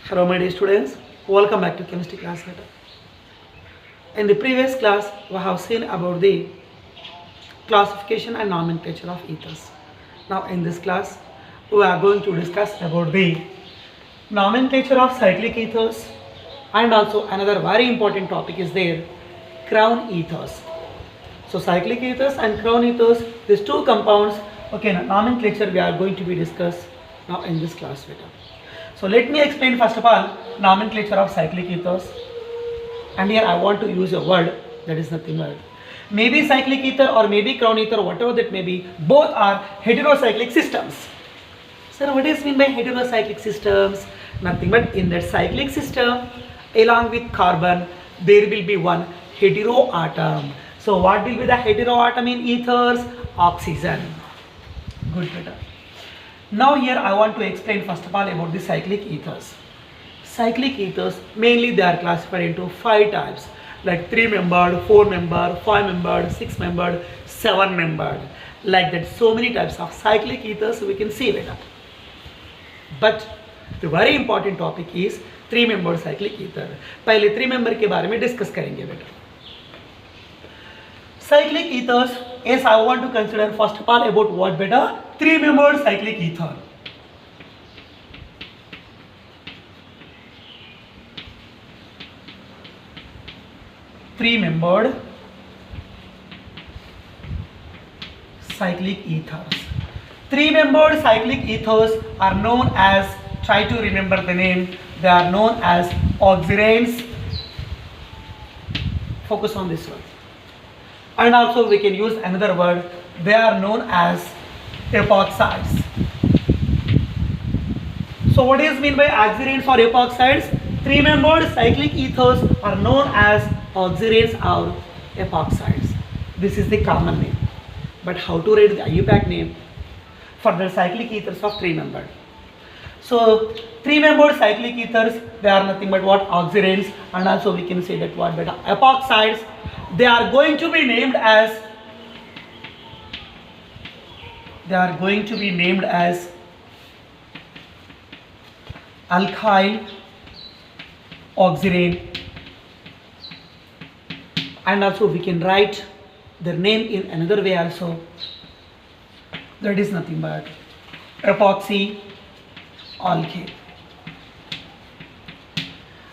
Hello my dear students, welcome back to chemistry class later. In the previous class we have seen about the classification and nomenclature of ethers. Now in this class we are going to discuss about the nomenclature of cyclic ethers, and also another very important topic is there, crown ethers. So cyclic ethers and crown ethers, these two compounds, okay, nomenclature we are going to be discussed now in this class later. So let me explain first of all nomenclature of cyclic ethers, and here I want to use a word that is nothing but maybe cyclic ether or maybe crown ether, whatever that may be, both are heterocyclic systems. Sir, what is mean by heterocyclic systems? Nothing but in that cyclic system along with carbon there will be one heteroatom. So what will be the heteroatom in ethers? Oxygen. Good, better. Now here I want to explain first of all about the cyclic ethers. Cyclic ethers, mainly they are classified into 5 types, like 3-membered, 4-membered, 5-membered, 6-membered, 7-membered, like that. So many types of cyclic ethers we can see later. But the very important topic is 3-membered cyclic ether. पहले 3-member के बारे में discuss करेंगे बेटा. Cyclic ethers, yes, I want to consider first of all about what beta? 3-membered cyclic ether. Three-membered cyclic ethers. 3-membered cyclic ethers are known as, try to remember the name, they are known as oxiranes. Focus on this one. And also we can use another word, they are known as epoxides. So what is mean by oxiranes or epoxides? 3-membered cyclic ethers are known as oxiranes or epoxides. This is the common name. But how to write the IUPAC name for the cyclic ethers of 3-membered? So 3-membered cyclic ethers, they are nothing but what? Oxiranes. And also we can say that what beta? Epoxides. They are going to be named as alkyl oxirane, and also we can write their name in another way also, that is nothing but epoxy alkane.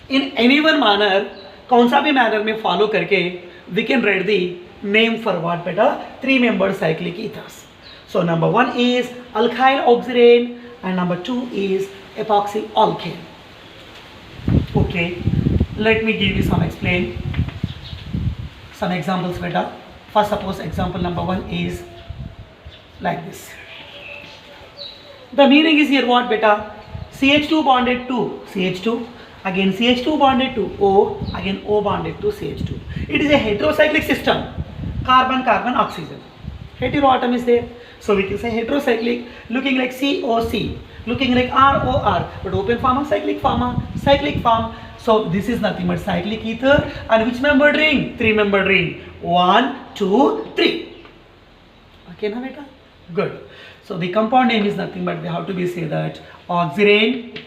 In any one manner, कौन सा भी manner में follow करके we can write the name for what beta? 3-membered cyclic ethers. So number 1 is alkyl oxirane and number 2 is epoxy alkane. Okay, let me give you some examples beta. First, suppose example number 1 is like this. The meaning is here what beta? CH2 bonded to CH2, again CH2 bonded to O, again O bonded to CH2. It is a heterocyclic system. Carbon, carbon, oxygen. Heteroatom is there. So we can say heterocyclic, looking like COC, looking like ROR, but open form, cyclic form. So this is nothing but cyclic ether. And which membered ring? 3-membered ring. 1, 2, 3. Okay, now beta? Good. So the compound name is nothing but we have to be say that oxirane,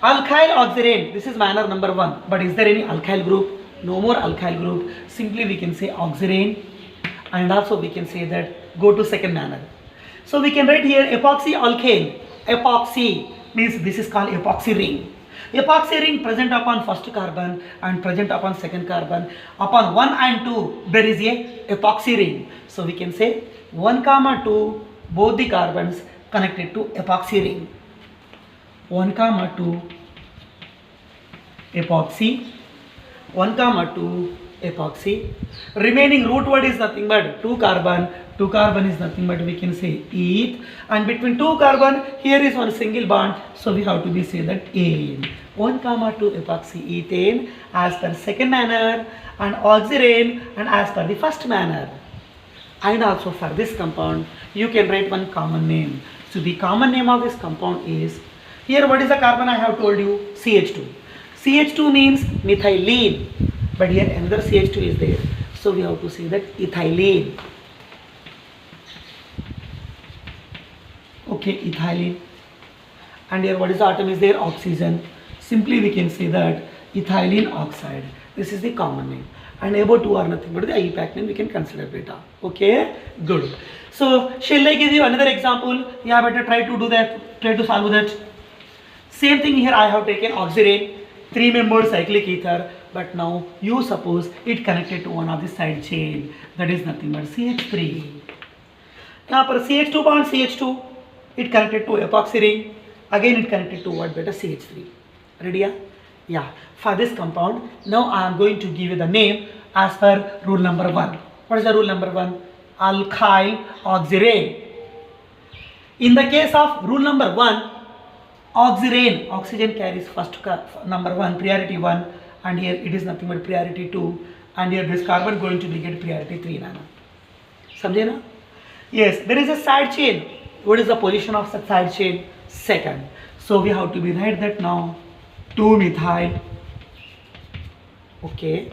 alkyl oxirane. This is manner number 1. But is there any alkyl group? No more alkyl group. Simply we can say oxirane, and also we can say that go to second manner. So we can write here epoxy alkane. Epoxy means this is called epoxy ring. Epoxy ring present upon first carbon and present upon second carbon. Upon 1 and 2 there is a epoxy ring. So we can say 1, 2, both the carbons connected to epoxy ring. 1, 2 epoxy, 1, 2 epoxy. Remaining root word is nothing but 2 carbon. 2 carbon is nothing but we can say eth, and between 2 carbon here is one single bond, so we have to be say that ane. 1, 2 epoxy ethane as per second manner, and oxirane and as per the first manner. And also for this compound you can write one common name. So the common name of this compound is, here what is the carbon I have told you? CH2. CH2 means methylene, but here another CH2 is there, so we have to say that ethylene. Okay, ethylene. And here what is the atom is there? Oxygen. Simply we can say that ethylene oxide. This is the common name. And above 2 are nothing but the IUPAC name we can consider beta. Okay, good. So shall I give you another example? Yeah, better try to do that, try to solve that. Same thing here, I have taken oxirane, 3-membered cyclic ether, but now you suppose it connected to one of the side chain, that is nothing but CH3. Now for CH2 bond CH2, it connected to epoxy ring, again it connected to what? Beta CH3. Ready? Yeah. For this compound, now I am going to give you the name as per rule number 1. What is the rule number 1? Alkyl oxirane. In the case of rule number 1, oxirane, oxygen carries first number 1, priority 1, and here it is nothing but priority 2, and here this carbon going to be get priority 3 nano. Samjhe na? Yes, there is a side chain. What is the position of such side chain? Second. So we have to be write that now 2-methyl. Okay,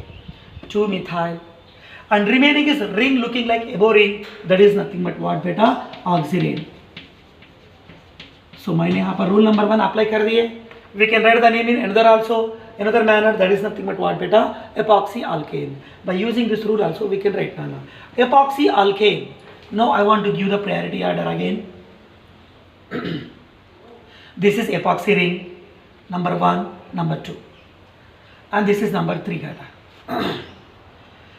2-methyl. And remaining is ring looking like above ring. That is nothing but what? Beta oxirane. So मैंने यहाँ पर rule number 1 apply कर दिए. We can write the name in another also, another manner. That is nothing but what? Beta epoxy alkane. By using this rule also we can write now epoxy alkane. Now I want to give the priority order again. This is epoxy ring number 1, number 2, and this is number 3 gata.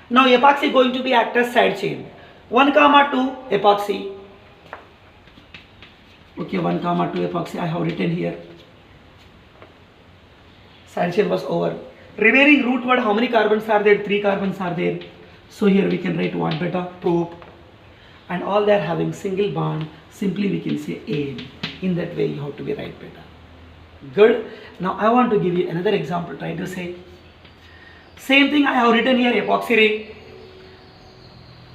Now epoxy going to be act as side chain. 1, 2 epoxy. Okay, 1, 2 epoxy I have written here. Side chain was over. Remaining root word, how many carbons are there? 3 carbons are there. So here we can write what? Beta prop. And all they are having single bond. Simply we can say aim. In that way you have to be right beta. Good. Now I want to give you another example. Try to say. Same thing I have written here, epoxy ring.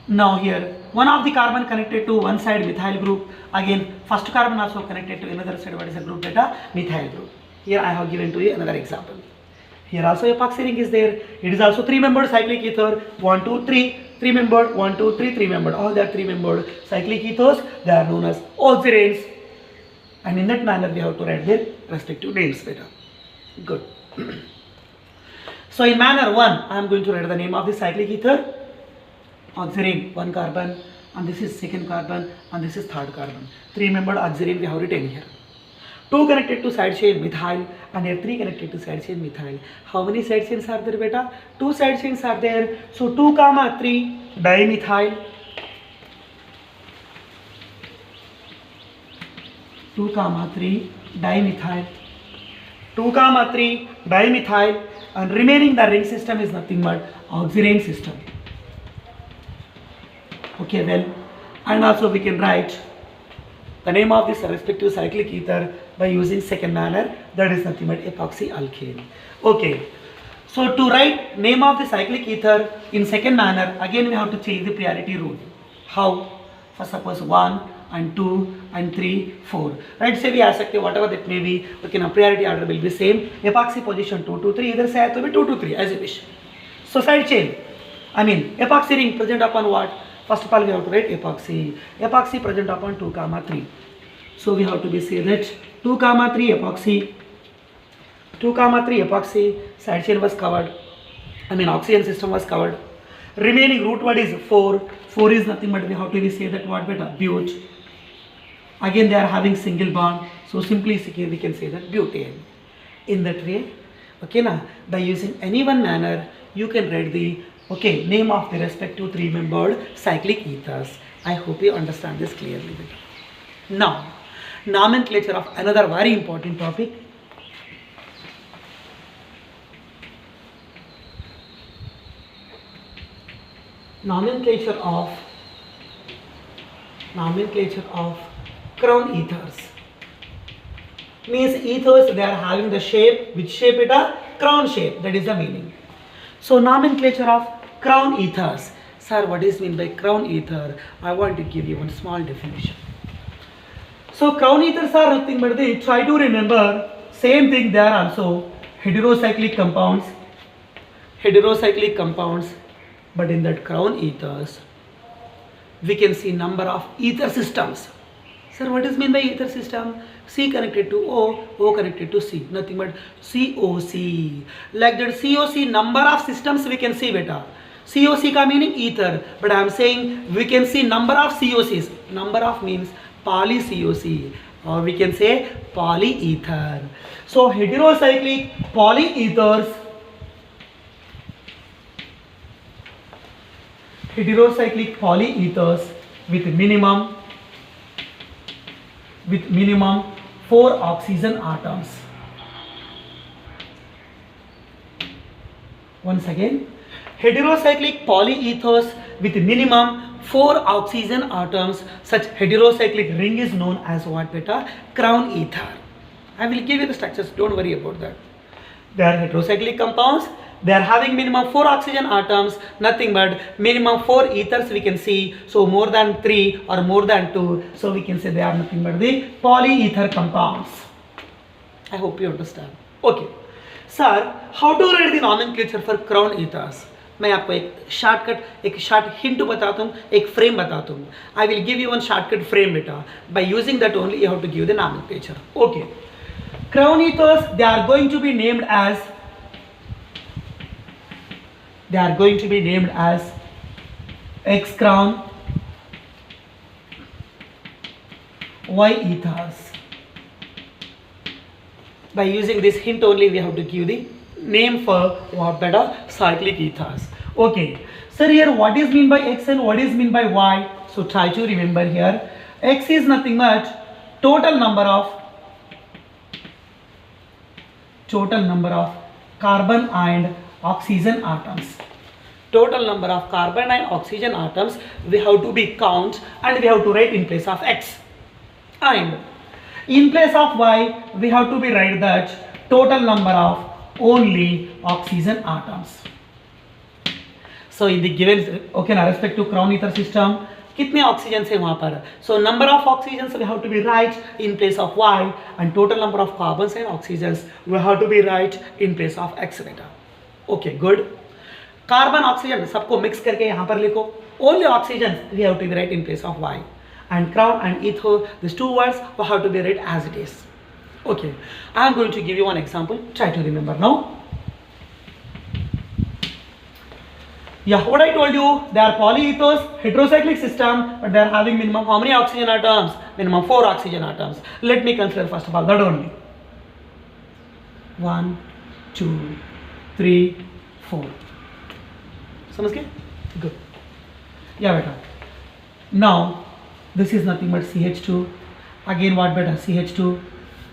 Now here, one of the carbon connected to one side methyl group. Again, first carbon also connected to another side. What is the group? Beta methyl group. Here I have given to you another example. Here also epoxy ring is there. It is also 3-membered cyclic ether. 1, 2, 3. 3-membered. 1, 2, 3. 3-membered. All they are 3-membered cyclic ethers. They are known as oxiranes. And in that manner we have to write their respective names better. Good. So in manner 1, I am going to write the name of the cyclic ether. Oxirane, 1 carbon, and this is 2nd carbon, and this is 3rd carbon. 3-membered oxirane we have written here. 2 connected to side chain methyl, and here 3 connected to side chain methyl. How many side chains are there beta? 2 side chains are there. So 2, 3 dimethyl. 2, 3 dimethyl. 2, 3 dimethyl, and remaining the ring system is nothing but oxirane system. Okay, well, and also we can write the name of this respective cyclic ether by using second manner, that is nothing but epoxy alkane. Okay, so to write name of the cyclic ether in second manner, again we have to change the priority rule. How? For suppose 1 and 2 and 3, 4. Right, say we ask whatever that may be, okay, now priority order will be same. Epoxy position 2 to 3, either say to be 2 to 3 as you wish. So side chain, I mean epoxy ring present upon what? First of all we have to write epoxy. Epoxy present upon 2, 3. So we have to be say that 2, 3 epoxy. 2, 3 epoxy. Side chain was covered. I mean oxygen system was covered. Remaining root word is 4. 4 is nothing but we have to be say that what beta? But. Again they are having single bond. So simply we can say that butane. In that way, okay na, by using any one manner you can write the name of the respective 3-membered cyclic ethers. I hope you understand this clearly. Now, nomenclature of another very important topic. Nomenclature of crown ethers. Means ethers they are having the shape, which shape it a crown shape, that is the meaning. So nomenclature of crown ethers. Sir, what is mean by crown ether? I want to give you one small definition. So crown ethers are nothing but they try to remember same thing, they are also heterocyclic compounds, but in that crown ethers we can see number of ether systems. Sir, what is mean by ether system? C connected to O, O connected to C. Nothing but COC. Like that COC, number of systems we can see beta. COC ka meaning ether. But I am saying we can see number of COCs. Number of means poly COC. Or we can say polyether. So heterocyclic polyethers. Heterocyclic polyethers with minimum 4 oxygen atoms. Once again, heterocyclic polyethers with minimum 4 oxygen atoms. Such heterocyclic ring is known as what beta? Crown ether. I will give you the structures, don't worry about that. They are heterocyclic compounds. They are having minimum 4 oxygen atoms, nothing but minimum 4 ethers we can see. So more than 3 or more than 2. So we can say they are nothing but the polyether compounds. I hope you understand. Okay. Sir, how to write the nomenclature for crown ethers? मैं आपको एक short hint बताता हूँ, एक frame बताता हूँ. I will give you one shortcut frame beta. By using that only you have to give the nomenclature. Okay. Crown ethers, they are going to be named as X crown, Y ethers. By using this hint only we have to give the name for what beta? Cyclic ethers. Okay. Sir, here what is mean by X and what is mean by Y? So try to remember here. X is nothing but total number of carbon and oxygen atoms. Total number of carbon and oxygen atoms we have to be count and we have to write in place of X. And in place of Y we have to be write that total number of only oxygen atoms. So in the given, okay, now respect to crown ether system, कितने oxygen है वहाँ पर. So number of oxygens we have to be write in place of Y and total number of carbons and oxygens we have to be write in place of X beta. Okay, good. Carbon oxygen सबको mix करके यहाँ पर लिखो. Only oxygens we have to be write in place of Y. And crown and ether, these two words we have to be read as it is. Okay, I am going to give you one example. Try to remember now. Yeah, what I told you, they are polyethers, heterocyclic system, but they are having minimum how many oxygen atoms? Minimum 4 oxygen atoms. Let me consider first of all that only. 1, 2, 3, 4. समझ गए? Good. Yeah, beta. Now this is nothing but CH2. Again what beta? CH2.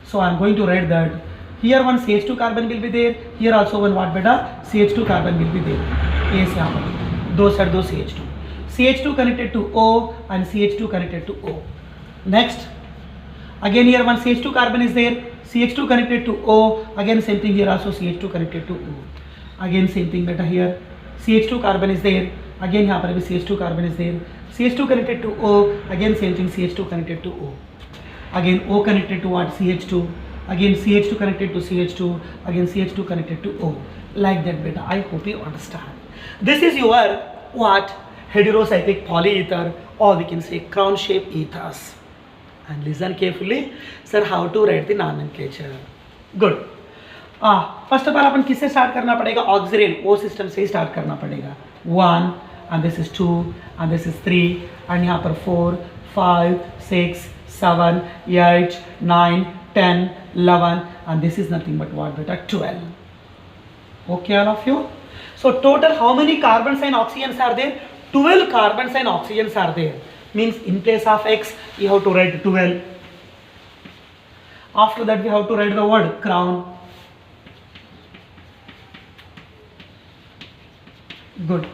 So I am going to write that here one CH2 carbon will be there. Here also one what beta? CH2 carbon will be there. A से यहाँ पर दो side दो CH2. CH2 connected to O and CH2 connected to O. Next, again here one CH2 carbon is there. CH2 connected to O. Again same thing here also CH2 connected to O. Again same thing beta here. CH2 carbon is there. Again यहाँ पर भी CH2 carbon is there. CH2 connected to O. Again same thing CH2 connected to O. Again O connected to what? CH2. Again CH2 connected to CH2. Again CH2 connected to O. Like that beta. I hope you understand. This is your what? Heterocyclic polyether, or we can say crown shaped ethers. And listen carefully, sir, how to write the nomenclature. Good. First of all अपन किससे start करना पड़ेगा? Auxiliary O system से ही start करना पड़ेगा. 1 and this is 2 and this is 3 and यहाँ पर 4, 5, 6, 7, 8, 9, 10, 11 and this is nothing but what beta? 12. Okay, all of you. So total how many carbons and oxygens are there? 12 carbons and oxygens are there. Means in place of X you have to write 12. After that we have to write the word crown. Good.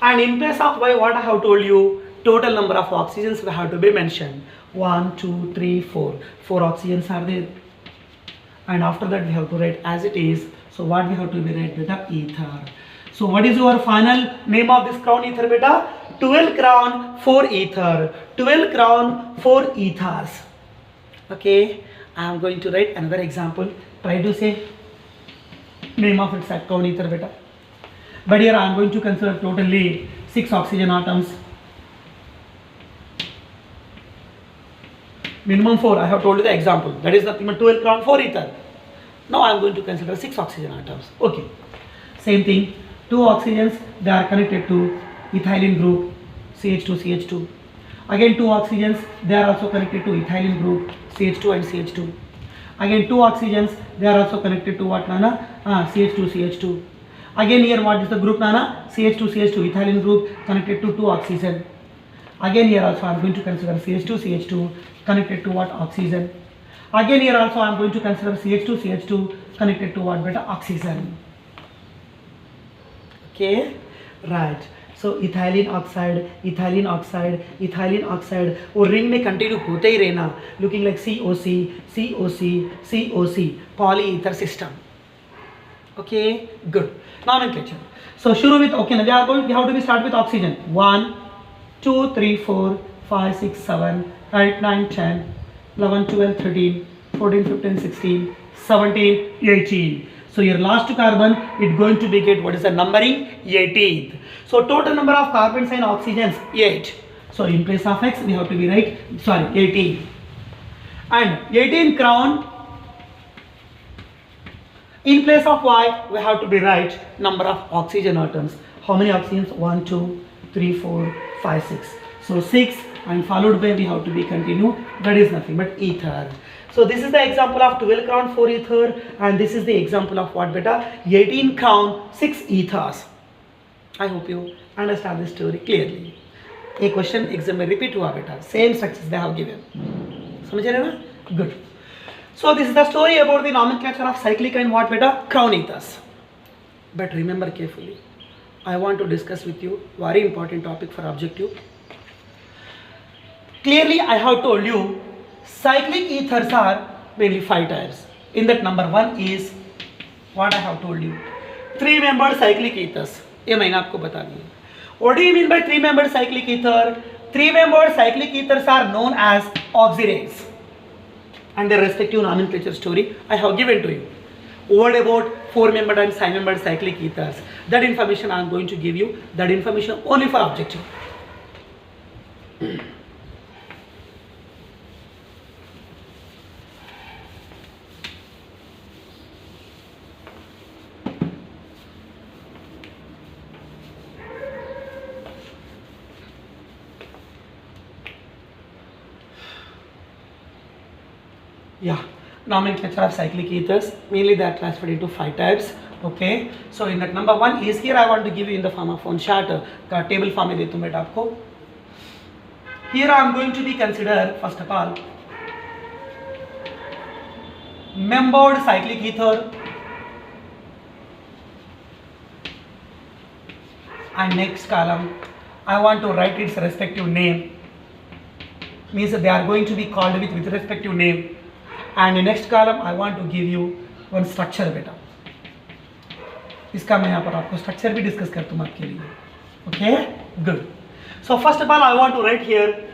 And in place of Y what I have told you? Total number of oxygens we have to be mentioned. 1, 2, 3, 4. 4 oxygens are there. And after that we have to write as it is. So what we have to be write beta? Ether. So what is your final name of this crown ether beta? 12 crown 4 ether. 12 crown 4 ethers. Okay, I am going to write another example. Try to say name of its crown ether beta. But here I am going to consider totally 6 oxygen atoms. Minimum 4, I have told you the example. That is nothing but 12 crown 4 ether. Now I am going to consider 6 oxygen atoms. Okay. Same thing. 2 oxygens, they are connected to ethylene group CH2, CH2. Again 2 oxygens, they are also connected to ethylene group CH2 and CH2. Again 2 oxygens, they are also connected to what, Nana? CH2, CH2. Again here what is the group, Nana? CH2, CH2, ethylene group connected to 2 oxygen. Again here also I am going to consider CH2, CH2 connected to what? Oxygen. Again here also I am going to consider CH2, CH2 connected to what? Beta? Oxygen. Okay, right. So ethylene oxide, ethylene oxide, ethylene oxide, और ring में continue होते ही रहना, looking like COC, COC, COC, polyether system. Okay, good. Nomenclature. So शुरू with, okay, now we have to start with oxygen. 1, 2, 3, 4, 5, 6, 7, 8, 9, 10, 11, 12, 13, 14, 15, 16, 17, 18. So your last carbon, it's going to be get what is the numbering? 18th. So total number of carbons and oxygens 8. So in place of X we have to be right, 18. And 18 crown, in place of Y we have to be right number of oxygen atoms. How many oxygens? 1, 2, 3, 4, 5, 6. So 6 and followed by we have to be continue. That is nothing but ether. So this is the example of 12 crown 4 ether, and this is the example of what, beta? 18 crown 6 ethers. I hope you understand this story clearly. A question exam में repeat हुआ बेटा, same structures they have given. समझ रहे ना? Good. So this is the story about the nomenclature of cyclic and what, beta? Crown ethers. But remember carefully, I want to discuss with you very important topic for objective. Clearly I have told you cyclic ethers are mainly 5 types. In that number 1 is what I have told you, 3-membered cyclic ethers. ये मैंने आपको बता दिया. What do you mean by 3-membered cyclic ether? 3-membered cyclic ethers are known as oxyrates, and their respective nomenclature story I have given to you. What about 4-membered and 5-membered cyclic ethers? That information I am going to give you. That information only for objective. Yeah, nomenclature of cyclic ethers, mainly they are classified into 5 types. Okay, so in that number 1 is here I want to give you in the form of one chart का table form में देता हूँ बेटा आपको. Here I am going to be consider first of all membered cyclic ether, and next column I want to write its respective name, means they are going to be called with respective name. And the next column I want to give you one structure बेटा. इसका मैं यहाँ पर आपको structure भी discuss करता हूँ आपके लिए. Okay, good. So first of all I want to write here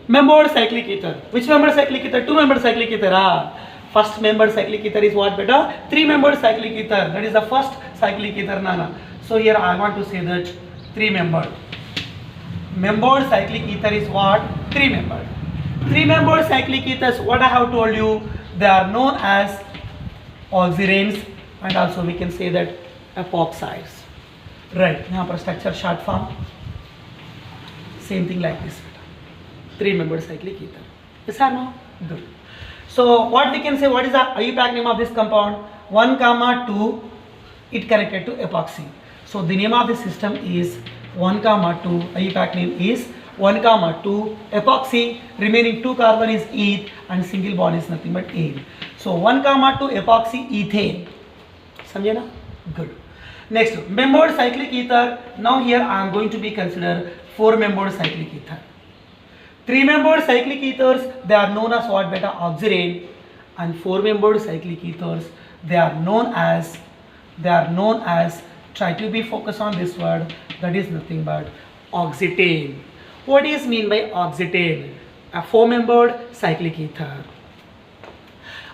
membered cyclic ether. Which membered cyclic ether? 2-membered cyclic ether. First membered cyclic ether is what, beta? 3-membered cyclic ether. That is the first cyclic ether, Nana. So here I want to say that 3-membered. Membered cyclic ether is what? 3-membered. 3-membered cyclic ethers, what I have told you, they are known as oxyranes, and also we can say that epoxides. Right, यहाँ पर structure short form, same thing like this. 3-membered cyclic ether. Yes or no? Good. So what we can say, what is the IUPAC name of this compound? 1, 2, it connected to epoxy. So the name of the system is 1, 2, IUPAC name is 1, 2, epoxy, remaining 2 carbon is eth, and single bond is nothing but ane. So 1, 2, epoxy ethane. समझे ना? Good. Next, membered cyclic ether. Now here I am going to be consider 4-membered cyclic ether. 3-membered cyclic ethers, they are known as what, beta? Oxyrane. And 4-membered cyclic ethers, they are known as, try to be focused on this word, that is nothing but oxetane. What is mean by oxetane? A 4-membered cyclic ether.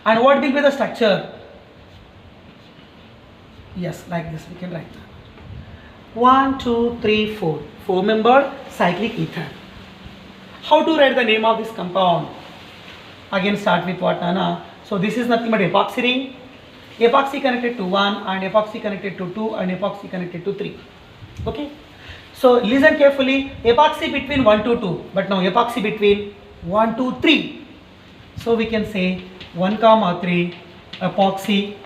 And what will be the structure? Yes, like this we can write that. 1, 2, 3, 4. 4-membered cyclic ether. How to write the name of this compound? Again start with what, Nana? So this is nothing but epoxy ring. Epoxy connected to 1 and epoxy connected to 2 and epoxy connected to 3. Okay. So listen carefully. Epoxy between 1 to 2, but now epoxy between 1 to 3. So we can say 1, 3 epoxy,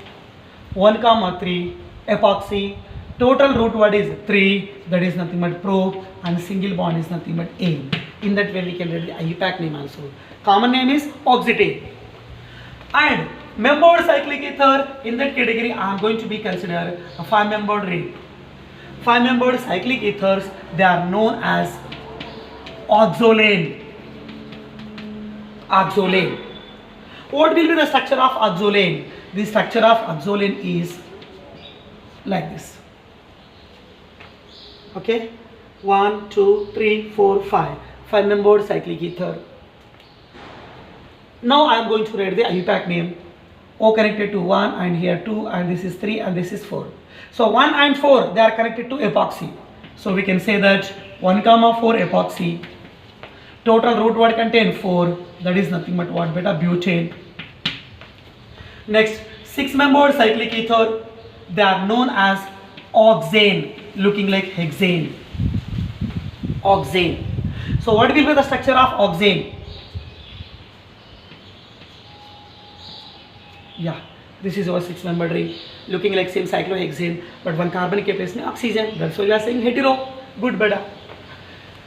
1, 3 epoxy. Total root word is 3, that is nothing but pro, and single bond is nothing but ane. In that way we can read the IUPAC name also. Common name is oxetane. And membered cyclic ether, in that category I am going to be considered a 5-membered ring. 5-membered cyclic ethers, they are known as oxolane. Oxolane. What will be the structure of oxolane? The structure of oxolane is like this. Okay, 1, 2, 3, 4, 5. 5-membered cyclic ether. Now I am going to write the IUPAC name. O connected to 1 and here 2 and this is 3 and this is 4. So 1 and 4 they are connected to epoxy. So we can say that 1, 4 epoxy. Total root word contain 4. That is nothing but what, beta? Butane. Next, 6-membered cyclic ether. They are known as oxane, looking like hexane. Oxane. So what will be the structure of oxane? Yeah, this is our 6-membered ring, looking like same cyclohexane, but one carbon के place में oxygen. That's why we are saying hetero. Good, beta.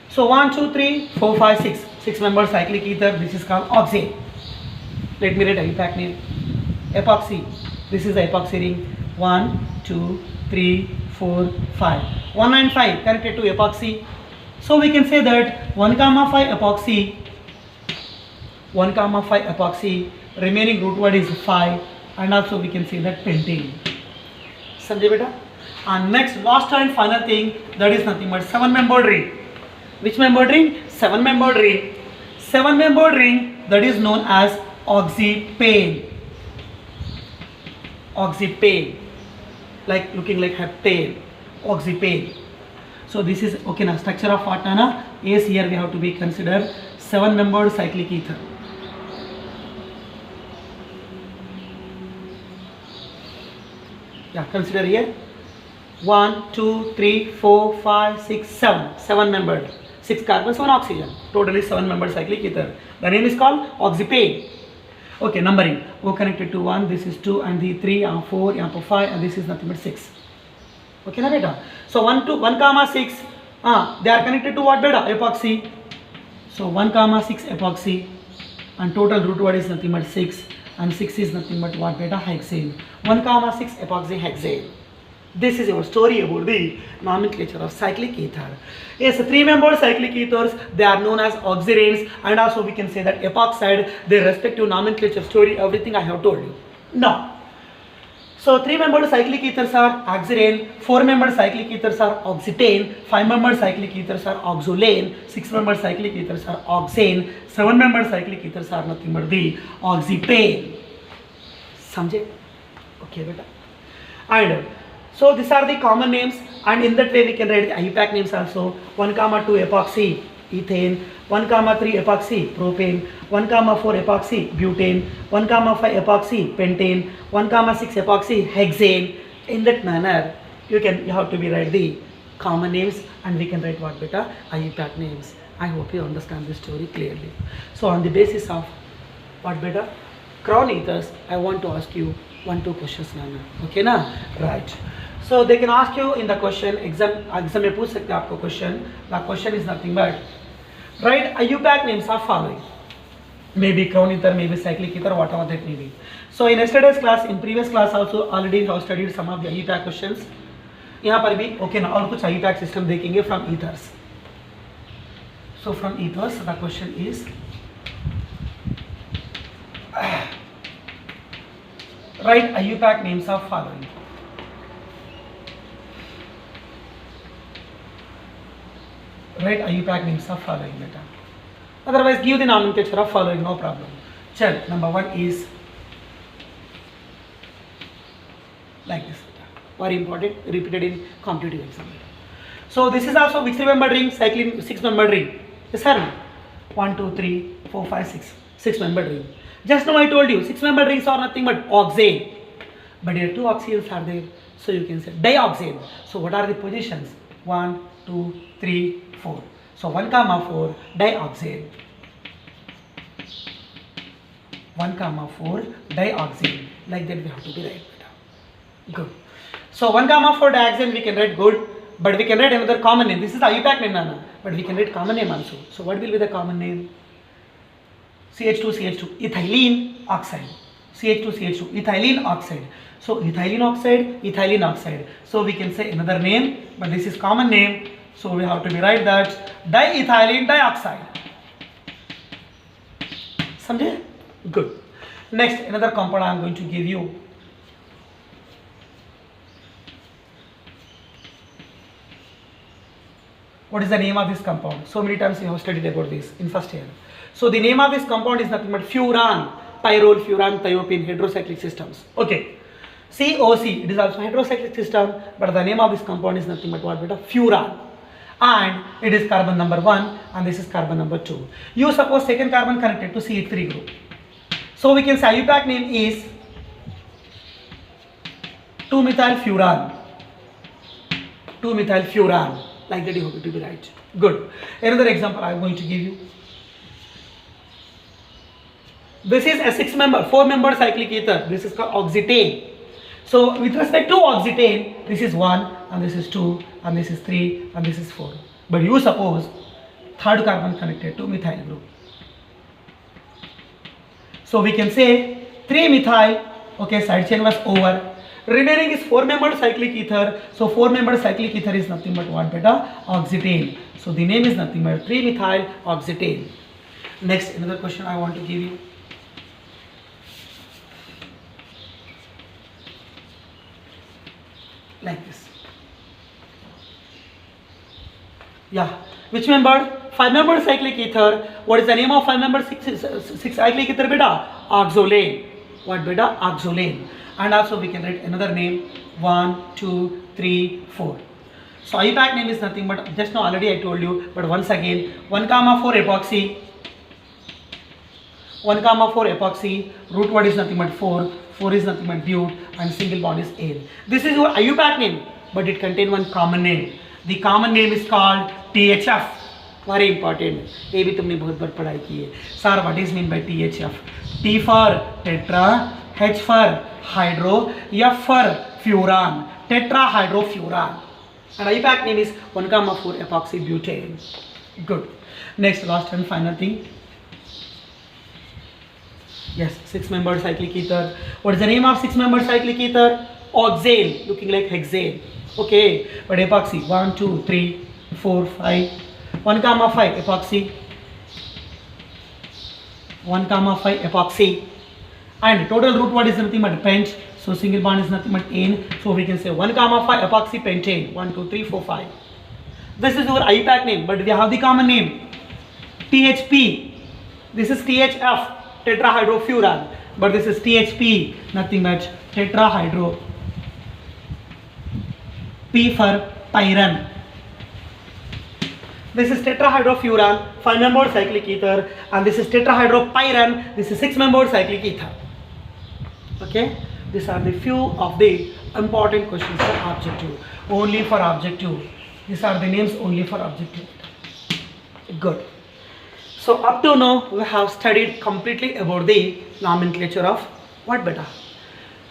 So 1, 2, 3, 4, 5, 6. 6-membered cyclic ether. This is called oxane. Let me write IUPAC name. Epoxy. This is the epoxy ring. 1, 2, 3, 4, 5. 1 and 5 connected to epoxy. So we can say that 1, 5 epoxy. 1, 5 epoxy. Remaining root word is 5, and also we can say that pentane. Samjhe beta? And next, last and final thing, that is nothing but 7-membered ring. Which membered ring? 7-membered ring. 7-membered ring, that is known as oxypane. Oxypane, like looking like heptane. Oxypane. So this is okay now. Structure of what, Nana? Yes, here we have to be considered 7-membered cyclic ether. Yeah, consider here 1, 2, 3, 4, 5, 6, 7. 7-membered. 6 carbons, 1 oxygen. Totally 7-membered cyclic ether. The name is called oxypane. Okay, numbering. O connected to 1, this is 2, and the 3, and 4, and 5, and this is nothing but 6. Okay, na beta? So 1, 6. They are connected to what, beta? Epoxy. So 1, 6 epoxy, and total root word is nothing but 6. And 6 is nothing but what, beta? Hexane. 1, 6 epoxy hexane. This is our story about the nomenclature of cyclic ether. Yes, 3-membered cyclic ethers, they are known as oxiranes, and also we can say that epoxide, their respective nomenclature story, everything I have told you. Now, so 3-membered cyclic ethers are oxirane, 4-membered cyclic ethers are oxetane, 5-membered cyclic ethers are oxolane, 6-membered cyclic ethers are oxane, 7-membered cyclic ethers are nothing but the oxypane. Samjhe? Okay, beta. And so these are the common names, and in that way we can write the IUPAC names also. 1, 2 epoxy ethane, 1, 3 epoxy propane, 1, 4 epoxy butane, 1, 5 epoxy pentane, 1, 6 epoxy hexane. In that manner you have to be write the common names, and we can write what, beta? IUPAC names. I hope you understand this story clearly. So on the basis of what, beta? Crown ethers, I want to ask you 1-2 questions, Nana. Okay na? Right. So they can ask you in the question, exam में पूछ सकते हैं आपको question. The question is nothing but write IUPAC names are following. Maybe crown ether, maybe cyclic ether, whatever that may be. So in yesterday's class, in previous class also already we have studied some of the IUPAC questions. यहाँ पर भी okay ना, और कुछ IUPAC system देखेंगे from ethers. So from ethers, the question is write IUPAC names are following. Write IUPAC names of following, beta. Otherwise give the nomenclature of following, no problem. Chal, number 1 is like this, beta. Very important, repeated in competitive exam. So this is also which 3-membered ring? Cycling 6-membered ring. Yes, sir. 1, 2, 3, 4, 5, 6. 6-membered ring. Just now I told you 6-membered rings are nothing but oxane. But here 2 oxygens are there. So you can say dioxane. So what are the positions? 1, 2, 3, 4. So 1, 4, dioxane. 1, 4, dioxane. Like that we have to be right. Good. So 1, 4 dioxane we can write good. But we can write another common name. This is the IUPAC name, Nana. But we can write common name also. So what will be the common name? CH2, ethylene oxide. CH2, ethylene oxide. So ethylene oxide. So we can say another name, but this is common name. So we have to be write that diethylene dioxide. Samjhe? Good. Next, another compound I am going to give you. What is the name of this compound? So many times we have studied about this in first year. So the name of this compound is nothing but furan, pyrrole, furan, thiophene, heterocyclic systems. Okay. COC, it is also heterocyclic system, but the name of this compound is nothing but what? Furan. And it is carbon number 1 and this is carbon number 2. You suppose second carbon connected to CH3 group. So we can say IUPAC name is 2-methylfuran. 2-methylfuran. Like that you have to be right. Good. Another example I am going to give you. This is a 4-membered cyclic ether. This is called oxetane. So with respect to oxetane, this is 1 and this is 2 and this is 3 and this is 4. But you suppose third carbon connected to methyl group. So we can say 3-methyl, okay, side chain was over. Remaining is 4-membered cyclic ether. So 4-membered cyclic ether is nothing but what? Oxetane. So the name is nothing but 3-methyl oxetane. Next, another question I want to give you. Like this. Yeah. Which membered? 5-membered cyclic ether. What is the name of 5-membered 6 cyclic ether beta? Oxolane. What beta? Oxolane. And also we can write another name 1, 2, 3, 4. So IUPAC name is nothing but, just now already I told you, but once again 1, 4 epoxy. 1, 4 epoxy. Root word is nothing but 4. 4 is nothing but but, and single bond is N. This is your IUPAC name, but it contains one common name. The common name is called THF. Very important. ये भी तुमने बहुत बार पढ़ाई की है. Sir, what is mean by THF? T for tetra, H for hydro, F for furan, tetrahydrofuran. And IUPAC name is 1, 4 epoxy butane. Good. Next, last and final thing. Yes, 6-membered cyclic ether. What is the name of 6-membered cyclic ether? Oxane, looking like hexane. Okay, but epoxy 1, 2, 3, 4, 5. 1, 5 epoxy. 1, 5 epoxy. And total root word is nothing but pent. So single bond is nothing but N. So we can say 1, 5 epoxy pentane. 1, 2, 3, 4, 5. This is our IUPAC name, but we have the common name THP. This is THF, tetrahydrofuran, but this is THP, nothing but tetrahydro. P for pyran. This is tetrahydrofuran, 5-membered cyclic ether, and this is tetrahydropyran. This is 6-membered cyclic ether. Okay, these are the few of the important questions for objective. Only for objective. These are the names only for objective. Good. So up to now we have studied completely about the nomenclature of what beta?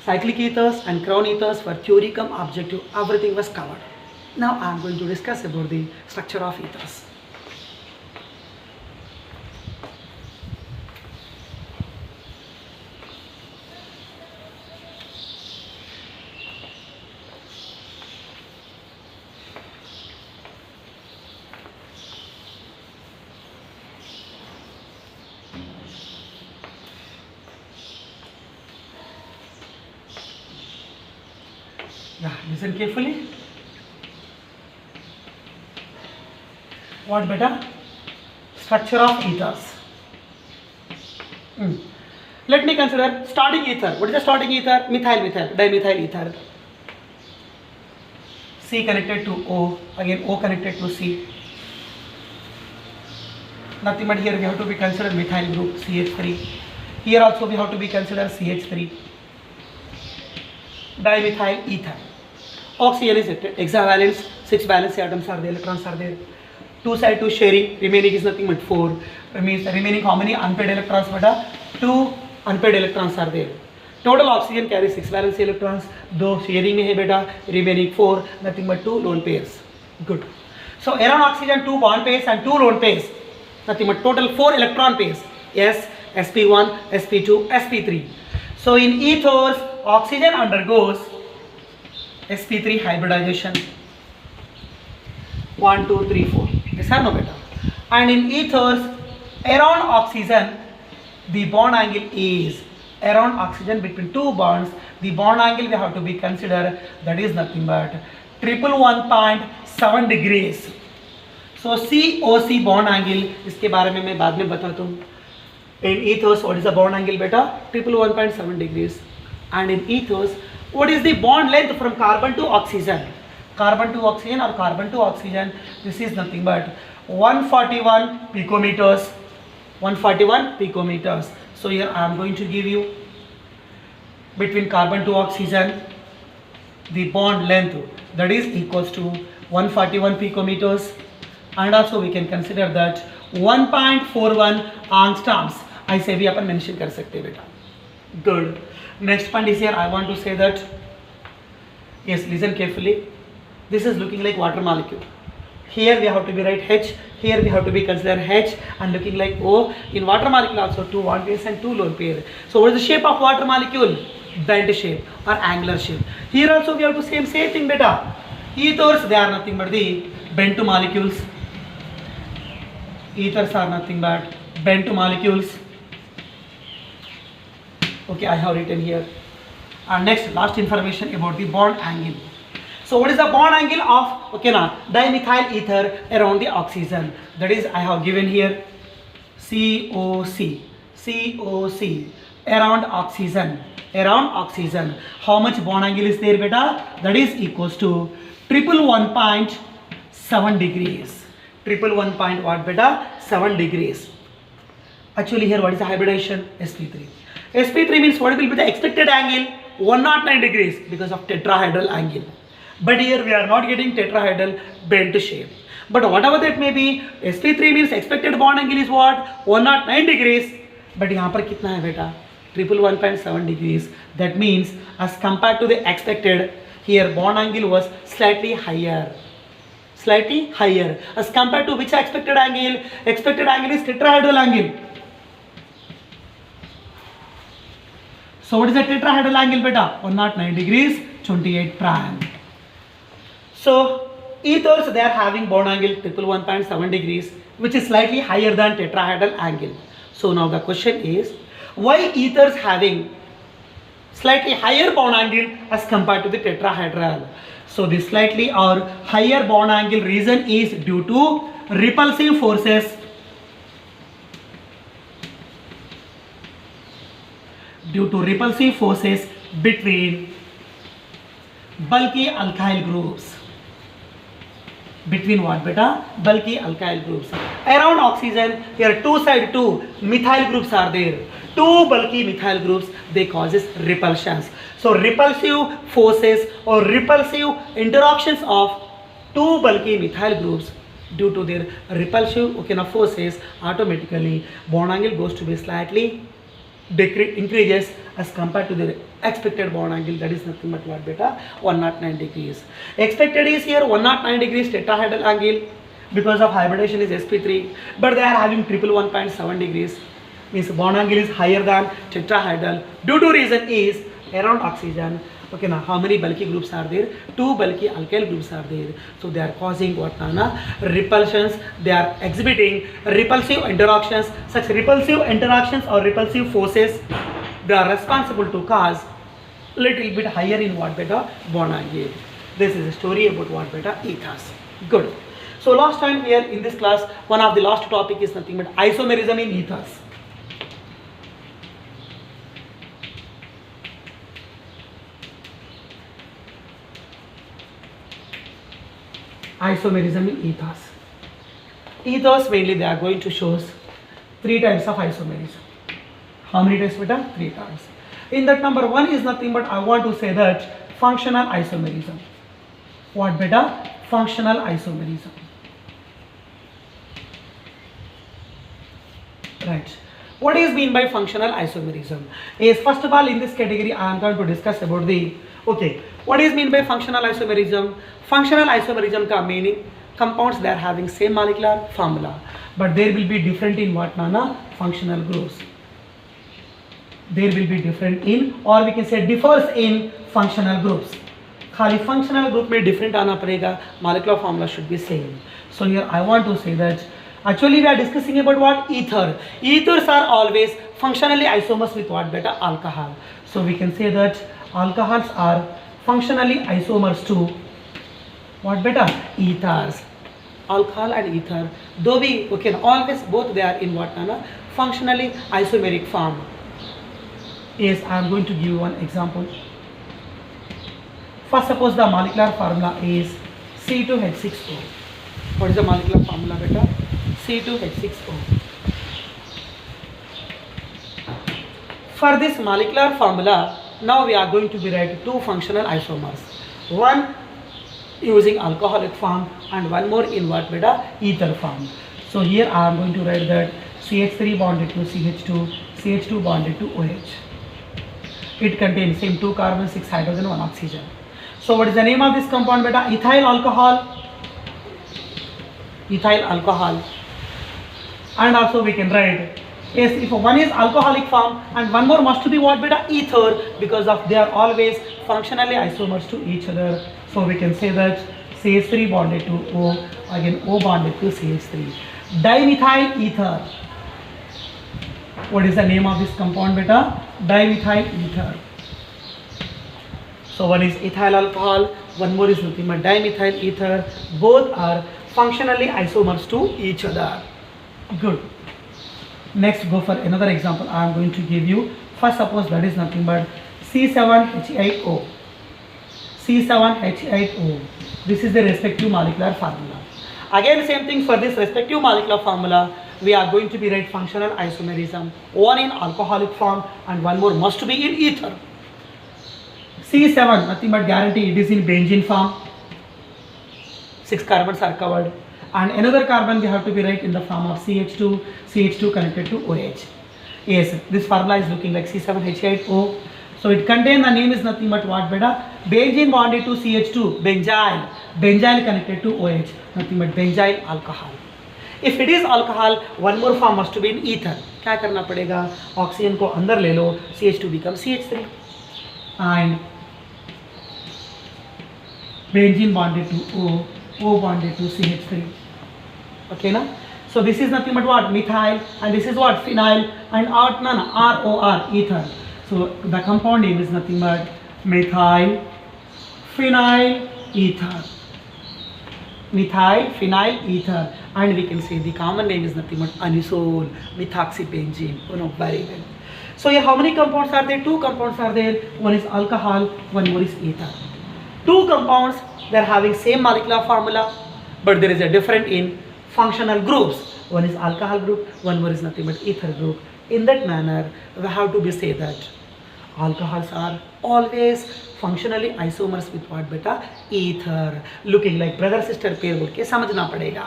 Cyclic ethers and crown ethers for theory cum objective. Everything was covered. Now I am going to discuss about the structure of ethers. Yeah, listen carefully. What beta? Structure of ethers. Let me consider starting ether. What is the starting ether? Methyl, dimethyl ether. C connected to O, again O connected to C. Nothing but here we have to be considered methyl group CH3. Here also we have to be consider CH3, dimethyl ether. Oxygen is hexavalence, 6 valence atoms are there, electrons are there. 2 side 2 sharing, remaining is nothing but 4. Means remaining how many unpaired electrons? Beta 2 unpaired electrons are there. Total oxygen carries 6 valence electrons, though sharing mein hai beta, remaining 4, nothing but 2 lone pairs. Good. So around oxygen 2 bond pairs and 2 lone pairs, nothing but total 4 electron pairs. S, sp1, sp2, sp3. So in ethers, oxygen undergoes sp3 hybridization. 1, 2, 3, 4. Yes or no beta? And in ethers, around oxygen, the bond angle is around oxygen between 2 bonds. The bond angle we have to be considered, that is nothing but 111.7 degrees. So COC bond angle, इसके बारे में मैं बाद में बताता हूँ. In ethers, what is the bond angle beta? 111.7 degrees. And in ethers, what is the bond length from carbon to oxygen? Carbon to oxygen or carbon to oxygen, this is nothing but 141 picometers. 141 picometers. So here I am going to give you between carbon to oxygen the bond length, that is equals to 141 picometers, and also we can consider that 1.41 angstroms. ऐसे भी अपन mention कर सकते हैं बेटा. Good. Next point is here I want to say that, yes, listen carefully. This is looking like water molecule. Here we have to be write H, here we have to be consider H, and looking like O. In water molecule also 2 bond pairs and 2 lone pair. So what is the shape of water molecule? Bent shape or angular shape. Here also we have to same thing beta. Ethers, they are nothing but the bent molecules. Ethers are nothing but bent molecules. Okay, I have written here. And next, last information about the bond angle. So what is the bond angle of, okay now, dimethyl ether around the oxygen? That is, I have given here COC, COC around oxygen, around oxygen. How much bond angle is there beta? That is equals to 111.7 degrees. 111 what beta? 7 degrees. Actually here what is the hybridization? sp3. sp3 means what will be the expected angle? 109 degrees because of tetrahedral angle. But here we are not getting tetrahedral bent shape. But whatever that may be, sp3 means expected bond angle is what? 109 degrees. But यहाँ पर कितना है बेटा? 111.7 degrees. That means as compared to the expected, here bond angle was slightly higher. Slightly higher. As compared to which expected angle? Expected angle is tetrahedral angle. So what is the tetrahedral angle beta? 109 degrees, 28 prime. So ethers, they are having bond angle 111.7 degrees, which is slightly higher than tetrahedral angle. So now the question is, why ethers having slightly higher bond angle as compared to the tetrahedral? So the slightly or higher bond angle reason is due to repulsive forces. Due to repulsive forces between bulky alkyl groups. Between what beta? Bulky alkyl groups. Around oxygen, here 2 side 2 methyl groups are there. 2 bulky methyl groups, they causes repulsions. So repulsive forces or repulsive interactions of 2 bulky methyl groups, due to their repulsive forces, automatically bond angle goes to be slightly increases as compared to the expected bond angle, that is nothing but what beta? 109 degrees. Expected is here 109 degrees tetrahedral angle, because of hybridization is sp3, but they are having 111.7 degrees, means bond angle is higher than tetrahedral. Due to reason is around oxygen, okay now how many bulky groups are there? 2 bulky alkyl groups are there. So they are causing what na repulsions, they are exhibiting repulsive interactions. Such repulsive interactions or repulsive forces, they are responsible to cause little bit higher in what beta? Bond angle. This is a story about what beta? Ethers. Good. So last time here in this class, one of the last topic is nothing but isomerism in ethers. Isomerism in ethers. Ethers mainly they are going to show 3 types of isomerism. How many times beta? 3 times. In that number 1 is nothing but I want to say that functional isomerism. What beta? Functional isomerism. Right. What is mean by functional isomerism? Is first of all in this category I am going to discuss about the what is mean by functional isomerism? Functional isomerism ka meaning compounds that are having same molecular formula but there will be different in what nana functional groups. There will be different in or we can say differs in functional groups. खाली functional group में different आना पड़ेगा, molecular formula should be same. So here I want to say that actually we are discussing about what? Ether. Ethers are always functionally isomers with what beta? Alcohol. So we can say that alcohols are functionally isomers to what beta? Ethers. Alcohol and ether, though we always both they are in what nana functionally isomeric form. Yes, I am going to give you one example. First, suppose the molecular formula is C2H6O. What is the molecular formula beta? C2H6O. For this molecular formula, now we are going to be write two functional isomers. One using alcoholic form and one more in what beta? Ether form. So here I am going to write that CH3 bonded to CH2, CH2 bonded to OH. It contains same 2 carbon, 6 hydrogen, 1 oxygen. So what is the name of this compound beta? Ethyl alcohol. Ethyl alcohol. And also we can write, yes, if one is alcoholic form and one more must be what beta? Ether, because of they are always functionally isomers to each other. So we can say that CH3 bonded to O, again O bonded to CH3. Dimethyl ether. What is the name of this compound beta? Dimethyl ether. So one is ethyl alcohol, one more is nothing but dimethyl ether. Both are functionally isomers to each other. Good. Next go for another example I am going to give you. First suppose that is nothing but C7H8O. C7H8O. This is the respective molecular formula. Again same thing for this respective molecular formula. We are going to be write functional isomerism. One in alcoholic form and one more must be in ether. C7 nothing but guarantee it is in benzene form. 6 carbons are covered. And another carbon we have to be write in the form of CH2, CH2 connected to OH. Yes, this formula is looking like C7H8O. So it contains the name is nothing but what beta? Benzene bonded to CH2, benzyl. Benzyl connected to OH, nothing but benzyl alcohol. If it is alcohol, one more form must be in ether. क्या करना पड़ेगा? Oxygen को अंदर ले लो, CH2 becomes CH3. And benzene bonded to O, O bonded to CH3. Okay na? So this is nothing but what? Methyl, and this is what? Phenyl, and ROR, ether. So the compound name is nothing but methyl phenyl ether. Methyl phenyl ether, and we can say the common name is nothing but anisole, methoxybenzene. You know very well. So here how many compounds are there? Two compounds are there. One is alcohol, one more is ether. Two compounds, they are having same molecular formula, but there is a difference in functional groups. One is alcohol group, one more is nothing but ether group. In that manner, we have to be say that alcohols are always functionally isomers with what beta? Ether. Looking like brother sister pair बोल के समझना पड़ेगा.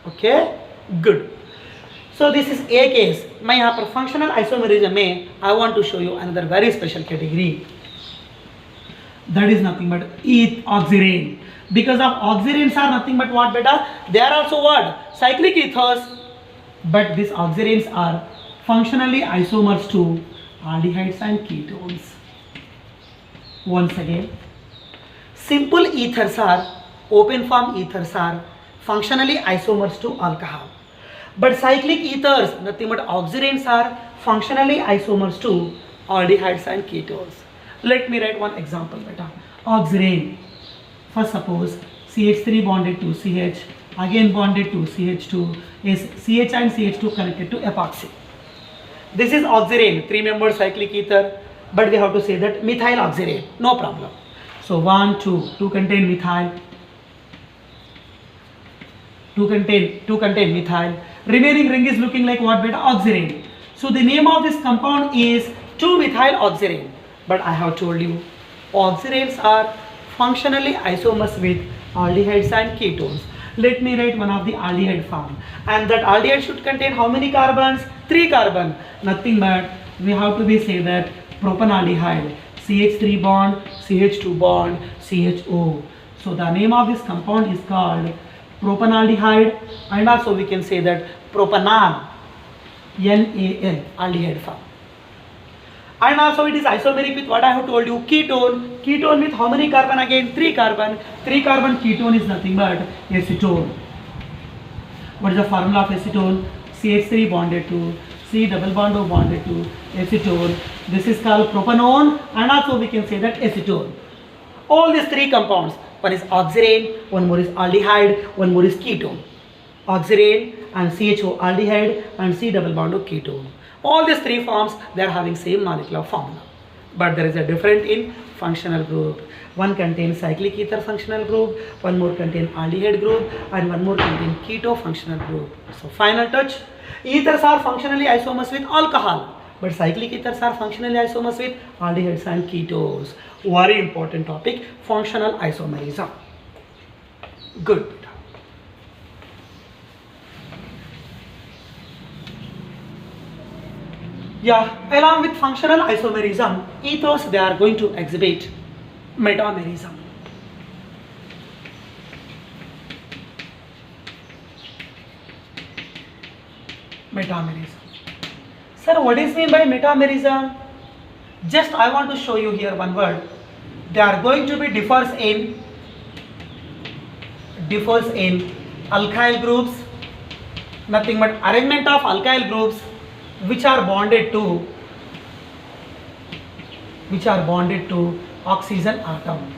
Okay, good. So this is a case. मैं यहाँ पर functional isomerism में I want to show you another very special category. That is nothing but oxirane. Because of oxiranes are nothing but what beta? They are also what? Cyclic ethers. But these oxiranes are functionally isomers to aldehydes and ketones. Once again, simple ethers are, open form ethers are functionally isomers to alcohol. But cyclic ethers, nothing but oxiranes are functionally isomers to aldehydes and ketones. Let me write one example beta. Oxirane. First suppose CH3 bonded to CH, again bonded to CH2, is CH and CH2 connected to epoxy. This is oxirane, 3-membered cyclic ether, but we have to say that methyl oxirane, no problem. So 1, 2, 2 contain methyl, 2 contain methyl. Remaining ring is looking like what beta? Oxirane. So the name of this compound is 2-methyl-oxirane. But I have told you, oxiranes are functionally isomers with aldehydes and ketones. Let me write one of the aldehyde form. And that aldehyde should contain how many carbons? 3 carbon. Nothing but we have to be say that propanaldehyde. CH3 bond, CH2 bond, CHO. So the name of this compound is called propanaldehyde, and also we can say that propanal, NaN, aldehyde form. And also it is isomeric with what I have told you, ketone. Ketone with how many carbon again? 3 carbon. 3 carbon ketone is nothing but acetone. What is the formula of acetone? CH3 bonded to C double bond O bonded to acetone. This is called propanone, and also we can say that acetone. All these 3 compounds, one is oxirane, one more is aldehyde, one more is ketone. Oxirane and CHO aldehyde and C double bond O ketone. All these 3 forms, they are having same molecular formula, but there is a difference in functional group. One contains cyclic ether functional group, one more contain aldehyde group, and one more contain keto functional group. So final touch, ethers are functionally isomers with alcohol, but cyclic ethers are functionally isomers with aldehydes and ketones. Very important topic, functional isomerism. Good. Yeah, along with functional isomerism, ethers, they are going to exhibit metamerism. Metamerism. Sir, what is mean by metamerism? Just I want to show you here one word. They are going to be differs in alkyl groups, nothing but arrangement of alkyl groups which are bonded to oxygen atom.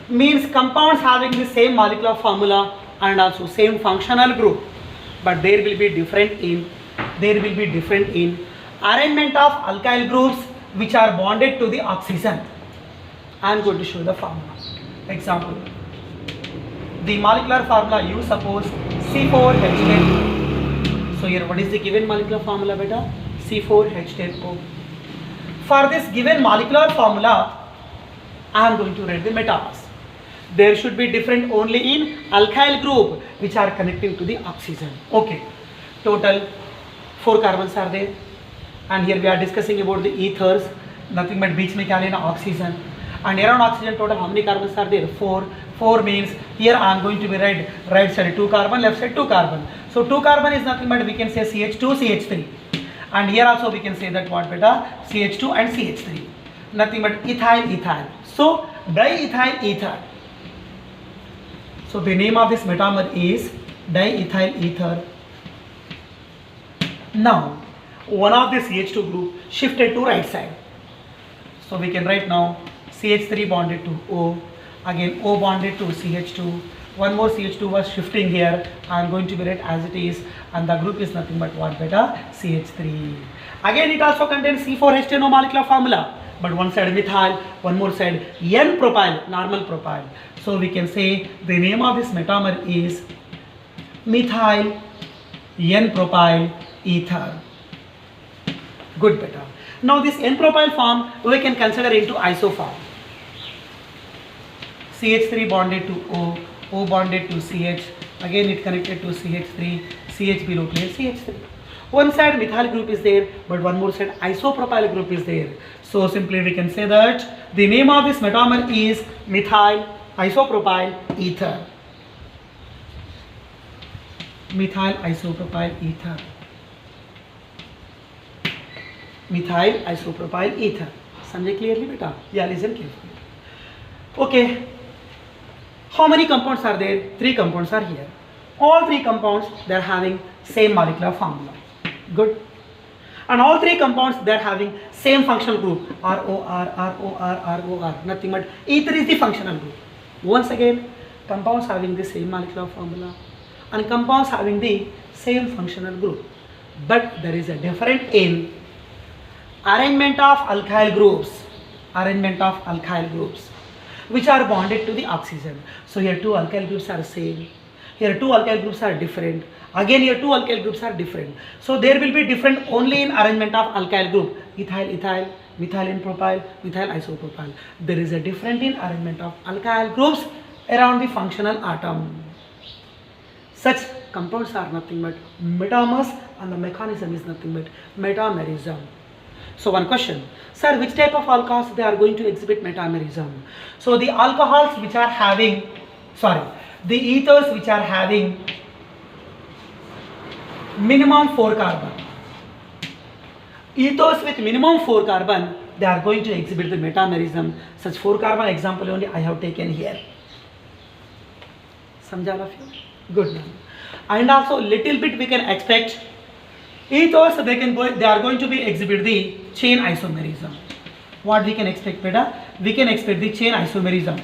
Means compounds having the same molecular formula and also same functional group, but there will be different in arrangement of alkyl groups which are bonded to the oxygen. I am going to show the formula. Example, the molecular formula, you suppose C4H10. So here what is the given molecular formula beta? C4H10O. For this given molecular formula, I am going to write the metamers. There should be different only in alkyl group which are connecting to the oxygen. Okay, total 4 carbons are there, and here we are discussing about the ethers, nothing but beech mein kya lena, oxygen, and around oxygen total how many carbons are there? 4. 4 means here I am going to be right side 2 carbon, left side 2 carbon. So 2 carbon is nothing but we can say CH2, CH3, and here also we can say that what beta? CH2 and CH3, nothing but ethyl, ethyl. So diethyl ether. So the name of this metamer is diethyl ether. Now one of the CH2 group shifted to right side. So we can write now CH3 bonded to O, again O bonded to CH2, one more CH2 was shifting here. I am going to be write as it is, and the group is nothing but what beta? CH3. Again it also contains C4H10O molecular formula, but one side methyl, one more side N-propyl, normal propyl. So we can say the name of this metamer is methyl N-propyl ether. Good beta. Now this N-propyl form we can consider into iso form. CH3 bonded to O, O bonded to CH, again it connected to CH3, CH below place CH3. One side methyl group is there, but one more side isopropyl group is there. So simply we can say that the name of this metamer is methyl isopropyl ether. Methyl isopropyl ether. Methyl isopropyl ether. Samjhe clearly beta? Yeah, listen carefully. Okay. How many compounds are there? 3 compounds are here. All 3 compounds, they are having same molecular formula. Good. And all 3 compounds, they are having same functional group. ROR, ROR, ROR. Nothing but ether is the functional group. Once again, compounds having the same molecular formula and compounds having the same functional group. But there is a difference in arrangement of alkyl groups. Arrangement of alkyl groups which are bonded to the oxygen. So here 2 alkyl groups are same. Here two alkyl groups are different. Again here two alkyl groups are different. So there will be different only in arrangement of alkyl group. Ethyl, ethyl, methylene propyl, methyl isopropyl. There is a different in arrangement of alkyl groups around the functional atom. Such compounds are nothing but metamers, and the mechanism is nothing but metamerism. So one question, sir, which type of alcohols they are going to exhibit metamerism? So the alcohols which are having, the ethers which are having minimum 4 carbon. Ethers with minimum 4 carbon, they are going to exhibit the metamerism. Such 4 carbon example only I have taken here. Samjha all of you? Good. And also little bit we can expect ethers they are going to be exhibit the chain isomerism. What we can expect, beta? We can expect the chain isomerism.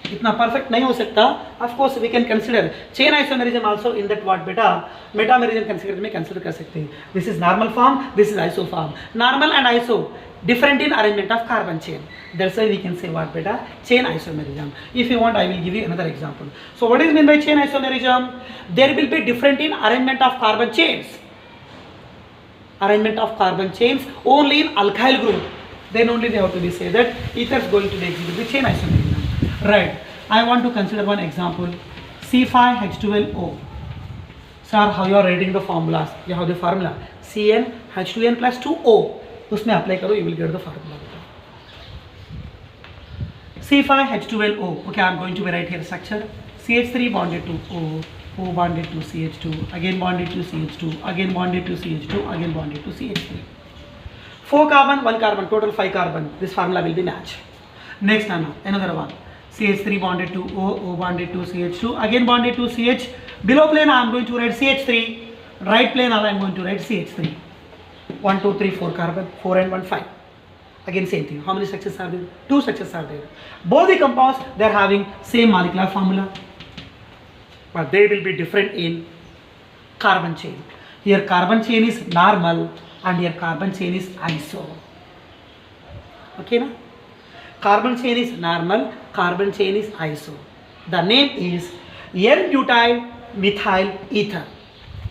इतना perfect नहीं हो सकता. Of course we can consider chain isomerism also in that what beta metamerism consider कर सकते हैं. This is normal form, this is iso form. Normal and iso different in arrangement of carbon chain. That's why we can say what beta chain isomerism. If you want, I will give you another example. So what is meant by chain isomerism? There will be different in arrangement of carbon chains. Arrangement of carbon chains only in alkyl group. Then only we have to be say that ether is going to be exhibit the chain isomerism. Right. I want to consider one example. C5H12O. Sir, how you are writing the formulas? You have the formula CnH2n plus 2O. उसमें apply करो, you will get the formula. C5H12O. Okay, I am going to write here structure. CH3 bonded to O, O bonded to CH2, again bonded to CH2, again bonded to CH2, again bonded to CH3. 4 carbon, 1 carbon, total 5 carbon. This formula will be match. Next another one. CH3 bonded to O, O bonded to CH2, again bonded to CH. Below plane I am going to write CH3. Right plane I am going to write CH3. 1, 2, 3, 4 carbon, 4 and 1, 5. Again same thing. How many structures are there? 2 structures are there. Both the compounds, they are having same molecular formula, but they will be different in carbon chain. Here carbon chain is normal and here carbon chain is iso. Okay na? Carbon chain is normal, carbon chain is iso. The name is N-butyl methyl ether.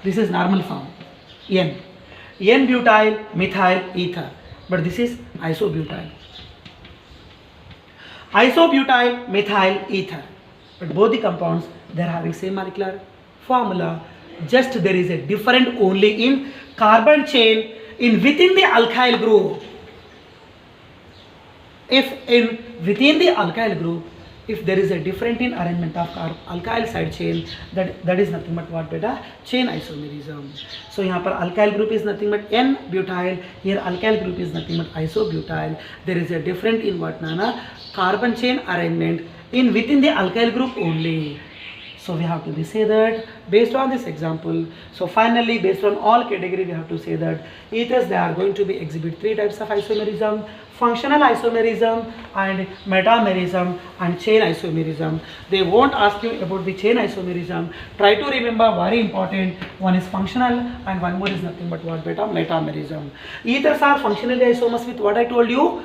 This is normal form. N-butyl methyl ether. But this is isobutyl. Isobutyl methyl ether. But both the compounds, they are having same molecular formula. Just there is a different only in carbon chain in within the alkyl group. If within the alkyl group, if there is a different in arrangement of alkyl side chain, that is nothing but what beta chain isomerism. So यहाँ पर alkyl group is nothing but N-butyl, here alkyl group is nothing but isobutyl. There is a different in what nana carbon chain arrangement in within the alkyl group only. So we have to be say that based on this example. So finally, based on all category, we have to say that ethers, they are going to be exhibit 3 types of isomerism: functional isomerism and metamerism and chain isomerism. They won't ask you about the chain isomerism. Try to remember, very important, one is functional and one more is nothing but what beta metamerism. Ethers are functionally isomers with what I told you,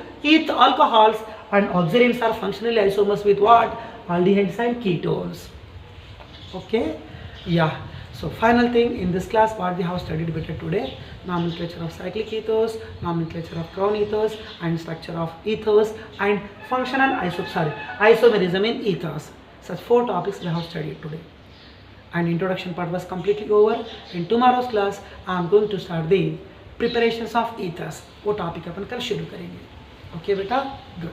alcohols, and oxygens are functionally isomers with what? Aldehydes and ketones. Okay, yeah. So final thing in this class, what we have studied better today: nomenclature of cyclic ethers, nomenclature of crown ethers, and structure of ethers, and functional isomerism in ethers. Such 4 topics we have studied today. And introduction part was completely over. In tomorrow's class, I am going to start the preparations of ethers. वो topic अपन कल शुरू करेंगे. Okay, बेटा, good.